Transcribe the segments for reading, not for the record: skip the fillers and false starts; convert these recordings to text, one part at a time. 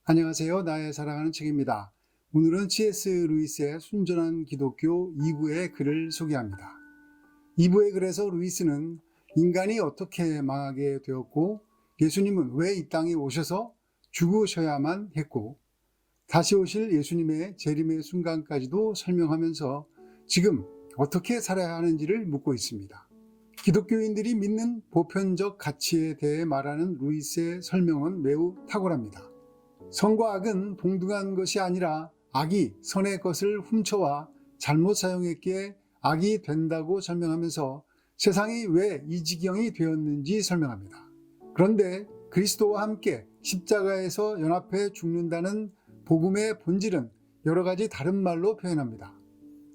안녕하세요. 나의 사랑하는 책입니다. 오늘은 C.S. 루이스의 순전한 기독교 2부의 글을 소개합니다. 2부의 글에서 루이스는 인간이 어떻게 망하게 되었고 예수님은 왜 이 땅에 오셔서 죽으셔야만 했고 다시 오실 예수님의 재림의 순간까지도 설명하면서 지금 어떻게 살아야 하는지를 묻고 있습니다. 기독교인들이 믿는 보편적 가치에 대해 말하는 루이스의 설명은 매우 탁월합니다. 선과 악은 동등한 것이 아니라 악이 선의 것을 훔쳐와 잘못 사용했기에 악이 된다고 설명하면서 세상이 왜 이 지경이 되었는지 설명합니다. 그런데 그리스도와 함께 십자가에서 연합해 죽는다는 복음의 본질은 여러 가지 다른 말로 표현합니다.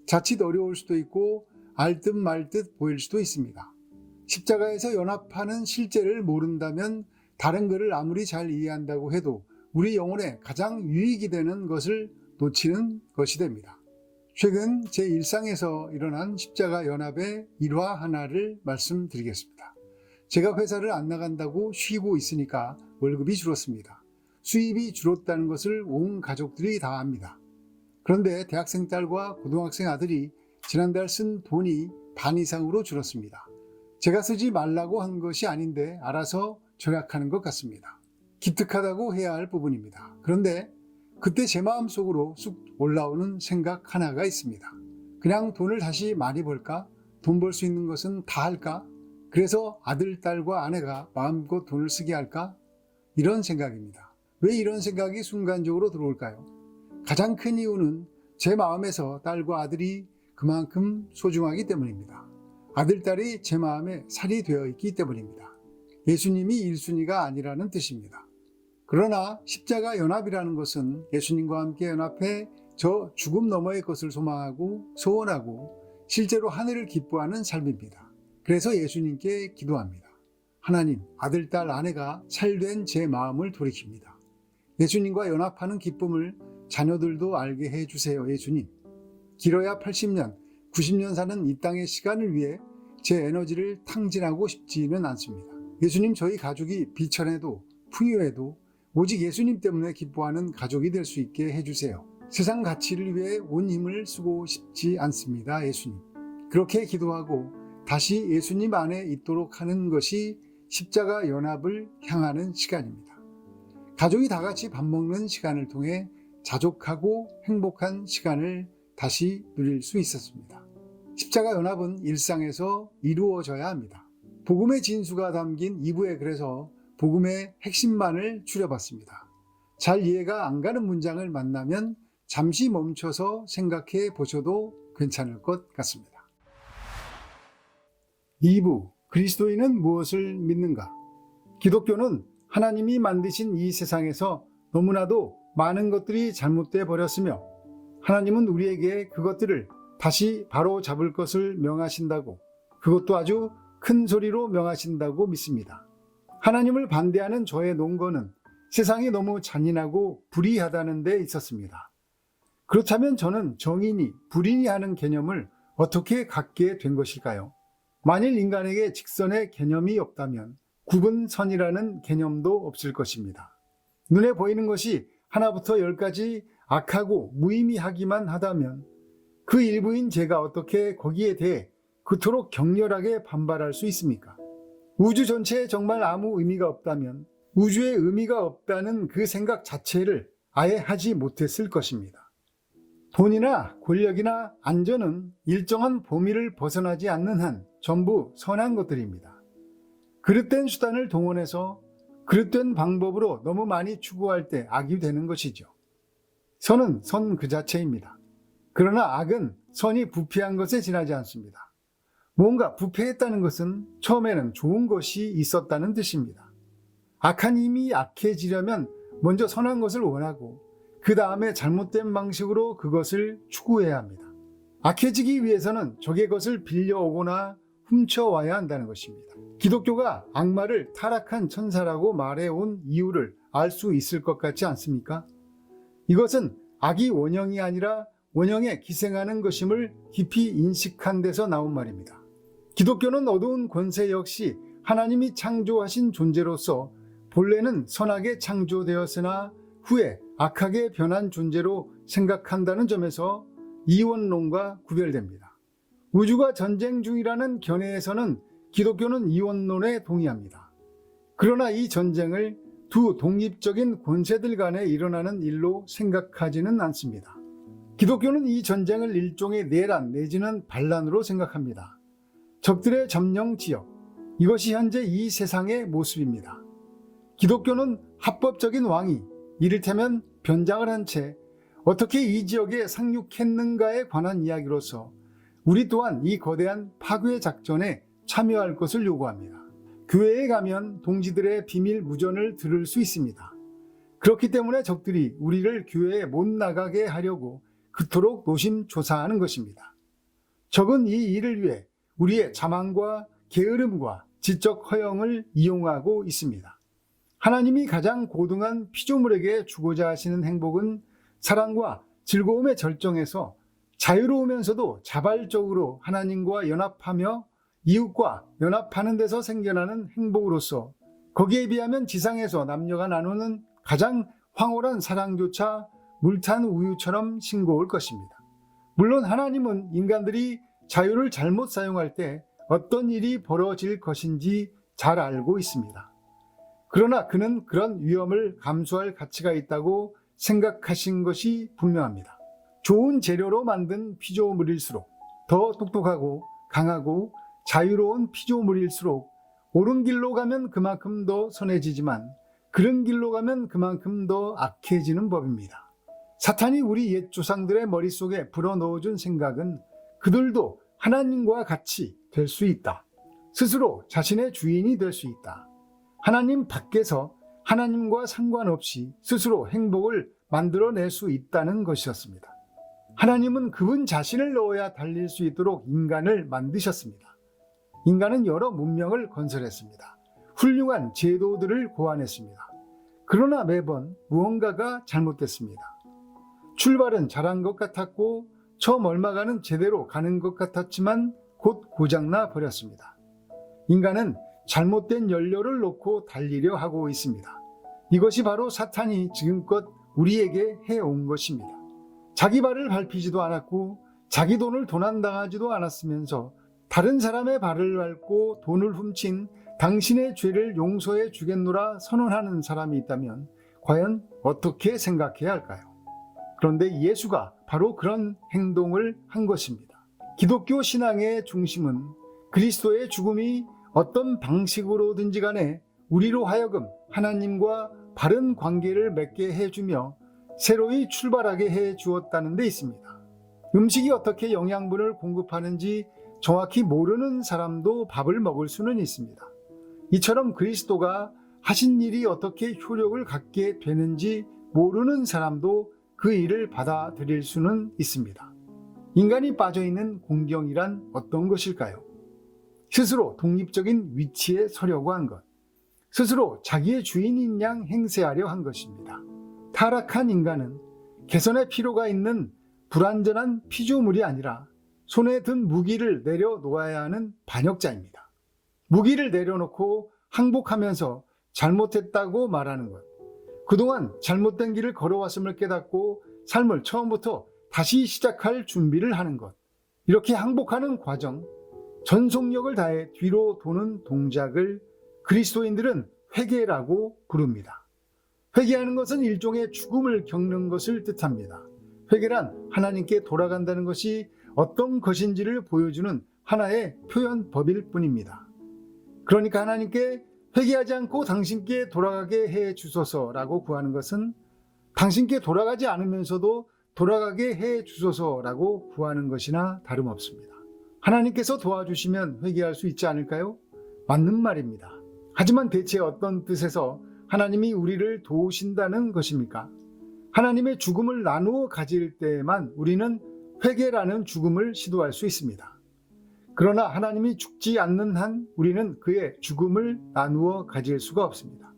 자칫 어려울 수도 있고 알듯 말듯 보일 수도 있습니다. 십자가에서 연합하는 실제를 모른다면 다른 것을 아무리 잘 이해한다고 해도 우리 영혼에 가장 유익이 되는 것을 놓치는 것이 됩니다. 최근 제 일상에서 일어난 십자가 연합의 일화 하나를 말씀드리겠습니다. 제가 회사를 안 나간다고 쉬고 있으니까 월급이 줄었습니다. 수입이 줄었다는 것을 온 가족들이 다 압니다. 그런데 대학생 딸과 고등학생 아들이 지난달 쓴 돈이 반 이상으로 줄었습니다. 제가 쓰지 말라고 한 것이 아닌데 알아서 절약하는 것 같습니다. 기특하다고 해야 할 부분입니다. 그런데 그때 제 마음속으로 쑥 올라오는 생각 하나가 있습니다. 그냥 돈을 다시 많이 벌까? 돈 벌 수 있는 것은 다 할까? 그래서 아들, 딸과 아내가 마음껏 돈을 쓰게 할까? 이런 생각입니다. 왜 이런 생각이 순간적으로 들어올까요? 가장 큰 이유는 제 마음에서 딸과 아들이 그만큼 소중하기 때문입니다. 아들, 딸이 제 마음에 살이 되어 있기 때문입니다. 예수님이 1순위가 아니라는 뜻입니다. 그러나 십자가 연합이라는 것은 예수님과 함께 연합해 저 죽음 너머의 것을 소망하고 소원하고 실제로 하늘을 기뻐하는 삶입니다. 그래서 예수님께 기도합니다. 하나님, 아들, 딸, 아내가 살된 제 마음을 돌이킵니다. 예수님과 연합하는 기쁨을 자녀들도 알게 해주세요. 예수님. 길어야 80년, 90년 사는 이 땅의 시간을 위해 제 에너지를 탕진하고 싶지는 않습니다. 예수님, 저희 가족이 비천해도 풍요해도 오직 예수님 때문에 기뻐하는 가족이 될 수 있게 해주세요. 세상 가치를 위해 온 힘을 쓰고 싶지 않습니다. 예수님. 그렇게 기도하고 다시 예수님 안에 있도록 하는 것이 십자가 연합을 향하는 시간입니다. 가족이 다 같이 밥 먹는 시간을 통해 자족하고 행복한 시간을 다시 누릴 수 있었습니다. 십자가 연합은 일상에서 이루어져야 합니다. 복음의 진수가 담긴 2부에 그래서 복음의 핵심만을 추려봤습니다. 잘 이해가 안 가는 문장을 만나면 잠시 멈춰서 생각해 보셔도 괜찮을 것 같습니다. 2부, 그리스도인은 무엇을 믿는가? 기독교는 하나님이 만드신 이 세상에서 너무나도 많은 것들이 잘못되어 버렸으며 하나님은 우리에게 그것들을 다시 바로 잡을 것을 명하신다고, 그것도 아주 큰 소리로 명하신다고 믿습니다. 하나님을 반대하는 저의 논거는 세상이 너무 잔인하고 불의하다는 데 있었습니다. 그렇다면 저는 정인이 불인이 하는 개념을 어떻게 갖게 된 것일까요? 만일 인간에게 직선의 개념이 없다면 구분선이라는 개념도 없을 것입니다. 눈에 보이는 것이 하나부터 10까지 악하고 무의미하기만 하다면 그 일부인 제가 어떻게 거기에 대해 그토록 격렬하게 반발할 수 있습니까? 우주 전체에 정말 아무 의미가 없다면 우주에 의미가 없다는 그 생각 자체를 아예 하지 못했을 것입니다. 돈이나 권력이나 안전은 일정한 범위를 벗어나지 않는 한 전부 선한 것들입니다. 그릇된 수단을 동원해서 그릇된 방법으로 너무 많이 추구할 때 악이 되는 것이죠. 선은 선 그 자체입니다. 그러나 악은 선이 부패한 것에 지나지 않습니다. 뭔가 부패했다는 것은 처음에는 좋은 것이 있었다는 뜻입니다. 악한 힘이 악해지려면 먼저 선한 것을 원하고 그 다음에 잘못된 방식으로 그것을 추구해야 합니다. 악해지기 위해서는 적의 것을 빌려오거나 훔쳐와야 한다는 것입니다. 기독교가 악마를 타락한 천사라고 말해온 이유를 알 수 있을 것 같지 않습니까? 이것은 악이 원형이 아니라 원형에 기생하는 것임을 깊이 인식한 데서 나온 말입니다. 기독교는 어두운 권세 역시 하나님이 창조하신 존재로서 본래는 선하게 창조되었으나 후에 악하게 변한 존재로 생각한다는 점에서 이원론과 구별됩니다. 우주가 전쟁 중이라는 견해에서는 기독교는 이원론에 동의합니다. 그러나 이 전쟁을 두 독립적인 권세들 간에 일어나는 일로 생각하지는 않습니다. 기독교는 이 전쟁을 일종의 내란 내지는 반란으로 생각합니다. 적들의 점령 지역, 이것이 현재 이 세상의 모습입니다. 기독교는 합법적인 왕이 이를테면 변장을 한 채 어떻게 이 지역에 상륙했는가에 관한 이야기로서 우리 또한 이 거대한 파괴 작전에 참여할 것을 요구합니다. 교회에 가면 동지들의 비밀 무전을 들을 수 있습니다. 그렇기 때문에 적들이 우리를 교회에 못 나가게 하려고 그토록 노심초사하는 것입니다. 적은 이 일을 위해 우리의 자만과 게으름과 지적 허영을 이용하고 있습니다. 하나님이 가장 고등한 피조물에게 주고자 하시는 행복은 사랑과 즐거움의 절정에서 자유로우면서도 자발적으로 하나님과 연합하며 이웃과 연합하는 데서 생겨나는 행복으로서 거기에 비하면 지상에서 남녀가 나누는 가장 황홀한 사랑조차 물탄 우유처럼 싱거울 것입니다. 물론 하나님은 인간들이 자유를 잘못 사용할 때 어떤 일이 벌어질 것인지 잘 알고 있습니다. 그러나 그는 그런 위험을 감수할 가치가 있다고 생각하신 것이 분명합니다. 좋은 재료로 만든 피조물일수록 더 똑똑하고 강하고 자유로운 피조물일수록 옳은 길로 가면 그만큼 더 선해지지만 그른 길로 가면 그만큼 더 악해지는 법입니다. 사탄이 우리 옛 조상들의 머릿속에 불어넣어준 생각은 그들도 하나님과 같이 될 수 있다. 스스로 자신의 주인이 될 수 있다. 하나님 밖에서 하나님과 상관없이 스스로 행복을 만들어낼 수 있다는 것이었습니다. 하나님은 그분 자신을 넣어야 달릴 수 있도록 인간을 만드셨습니다. 인간은 여러 문명을 건설했습니다. 훌륭한 제도들을 고안했습니다. 그러나 매번 무언가가 잘못됐습니다. 출발은 잘한 것 같았고 처음 얼마가는 제대로 가는 것 같았지만 곧 고장나 버렸습니다. 인간은 잘못된 연료를 놓고 달리려 하고 있습니다. 이것이 바로 사탄이 지금껏 우리에게 해온 것입니다. 자기 발을 밟히지도 않았고 자기 돈을 도난당하지도 않았으면서 다른 사람의 발을 밟고 돈을 훔친 당신의 죄를 용서해 주겠노라 선언하는 사람이 있다면 과연 어떻게 생각해야 할까요? 그런데 예수가 바로 그런 행동을 한 것입니다. 기독교 신앙의 중심은 그리스도의 죽음이 어떤 방식으로든지 간에 우리로 하여금 하나님과 바른 관계를 맺게 해주며 새로이 출발하게 해 주었다는 데 있습니다. 음식이 어떻게 영양분을 공급하는지 정확히 모르는 사람도 밥을 먹을 수는 있습니다. 이처럼 그리스도가 하신 일이 어떻게 효력을 갖게 되는지 모르는 사람도 그 일을 받아들일 수는 있습니다. 인간이 빠져있는 공경이란 어떤 것일까요? 스스로 독립적인 위치에 서려고 한 것, 스스로 자기의 주인인 양 행세하려 한 것입니다. 타락한 인간은 개선의 필요가 있는 불완전한 피조물이 아니라 손에 든 무기를 내려놓아야 하는 반역자입니다. 무기를 내려놓고 항복하면서 잘못했다고 말하는 것, 그동안 잘못된 길을 걸어왔음을 깨닫고 삶을 처음부터 다시 시작할 준비를 하는 것, 이렇게 항복하는 과정, 전속력을 다해 뒤로 도는 동작을 그리스도인들은 회개라고 부릅니다. 회개하는 것은 일종의 죽음을 겪는 것을 뜻합니다. 회개란 하나님께 돌아간다는 것이 어떤 것인지를 보여주는 하나의 표현법일 뿐입니다. 그러니까 하나님께 회개하지 않고 당신께 돌아가게 해 주소서라고 구하는 것은 당신께 돌아가지 않으면서도 돌아가게 해 주소서라고 구하는 것이나 다름없습니다. 하나님께서 도와주시면 회개할 수 있지 않을까요? 맞는 말입니다. 하지만 대체 어떤 뜻에서 하나님이 우리를 도우신다는 것입니까? 하나님의 죽음을 나누어 가질 때에만 우리는 회개라는 죽음을 시도할 수 있습니다. 그러나 하나님이 죽지 않는 한 우리는 그의 죽음을 나누어 가질 수가 없습니다.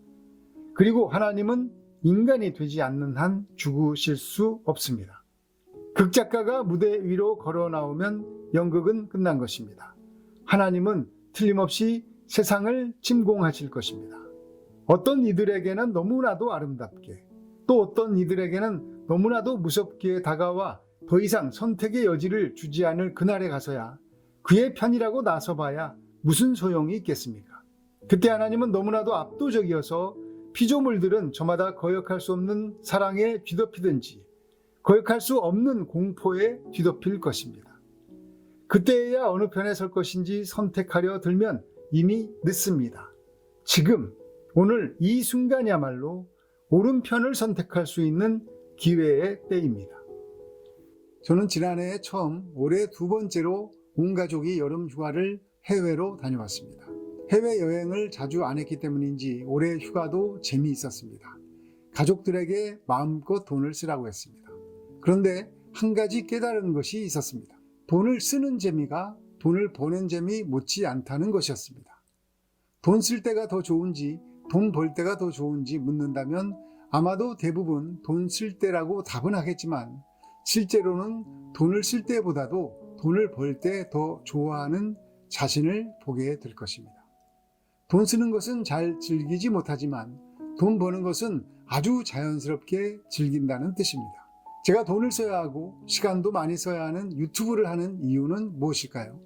그리고 하나님은 인간이 되지 않는 한 죽으실 수 없습니다. 극작가가 무대 위로 걸어 나오면 연극은 끝난 것입니다. 하나님은 틀림없이 세상을 침공하실 것입니다. 어떤 이들에게는 너무나도 아름답게, 또 어떤 이들에게는 너무나도 무섭게 다가와 더 이상 선택의 여지를 주지 않을 그날에 가서야 그의 편이라고 나서봐야 무슨 소용이 있겠습니까? 그때 하나님은 너무나도 압도적이어서 피조물들은 저마다 거역할 수 없는 사랑에 뒤덮이든지 거역할 수 없는 공포에 뒤덮일 것입니다. 그때야 어느 편에 설 것인지 선택하려 들면 이미 늦습니다. 지금 오늘 이 순간이야말로 옳은 편을 선택할 수 있는 기회의 때입니다. 저는 지난해 처음 올해 두 번째로 온 가족이 여름 휴가를 해외로 다녀왔습니다. 해외여행을 자주 안 했기 때문인지 올해 휴가도 재미있었습니다. 가족들에게 마음껏 돈을 쓰라고 했습니다. 그런데 한 가지 깨달은 것이 있었습니다. 돈을 쓰는 재미가 돈을 버는 재미 못지 않다는 것이었습니다. 돈 쓸 때가 더 좋은지 돈 벌 때가 더 좋은지 묻는다면 아마도 대부분 돈 쓸 때라고 답은 하겠지만 실제로는 돈을 쓸 때보다도 돈을 벌 때 더 좋아하는 자신을 보게 될 것입니다. 돈 쓰는 것은 잘 즐기지 못하지만 돈 버는 것은 아주 자연스럽게 즐긴다는 뜻입니다. 제가 돈을 써야 하고 시간도 많이 써야 하는 유튜브를 하는 이유는 무엇일까요?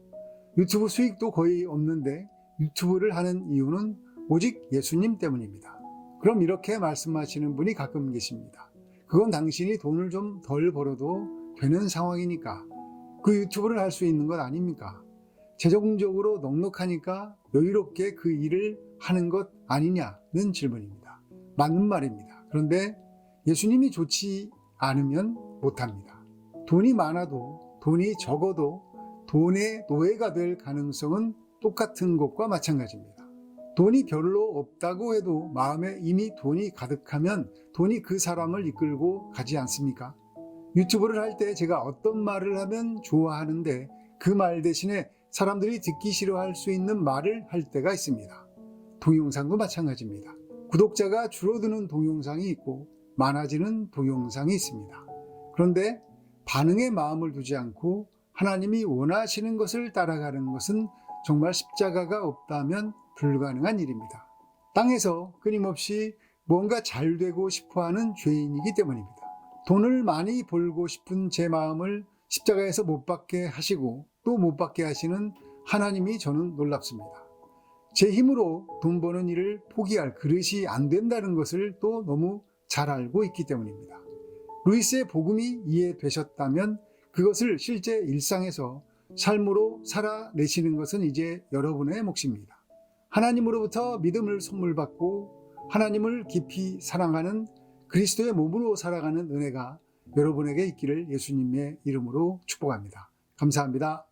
유튜브 수익도 거의 없는데 유튜브를 하는 이유는 오직 예수님 때문입니다. 그럼 이렇게 말씀하시는 분이 가끔 계십니다. 그건 당신이 돈을 좀 덜 벌어도 되는 상황이니까 그 유튜브를 할 수 있는 것 아닙니까? 재정적으로 넉넉하니까 여유롭게 그 일을 하는 것 아니냐는 질문입니다. 맞는 말입니다. 그런데 예수님이 좋지 않으면 못합니다. 돈이 많아도 돈이 적어도 돈의 노예가 될 가능성은 똑같은 것과 마찬가지입니다. 돈이 별로 없다고 해도 마음에 이미 돈이 가득하면 돈이 그 사람을 이끌고 가지 않습니까? 유튜브를 할 때 제가 어떤 말을 하면 좋아하는데 그 말 대신에 사람들이 듣기 싫어할 수 있는 말을 할 때가 있습니다. 동영상도 마찬가지입니다. 구독자가 줄어드는 동영상이 있고 많아지는 동영상이 있습니다. 그런데 반응에 마음을 두지 않고 하나님이 원하시는 것을 따라가는 것은 정말 십자가가 없다면 불가능한 일입니다. 땅에서 끊임없이 뭔가 잘 되고 싶어하는 죄인이기 때문입니다. 돈을 많이 벌고 싶은 제 마음을 십자가에서 못 받게 하시고 또 못 받게 하시는 하나님이 저는 놀랍습니다. 제 힘으로 돈 버는 일을 포기할 그릇이 안 된다는 것을 또 너무 잘 알고 있기 때문입니다. 루이스의 복음이 이해되셨다면 그것을 실제 일상에서 삶으로 살아내시는 것은 이제 여러분의 몫입니다. 하나님으로부터 믿음을 선물 받고 하나님을 깊이 사랑하는 그리스도의 몸으로 살아가는 은혜가 여러분에게 있기를 예수님의 이름으로 축복합니다. 감사합니다.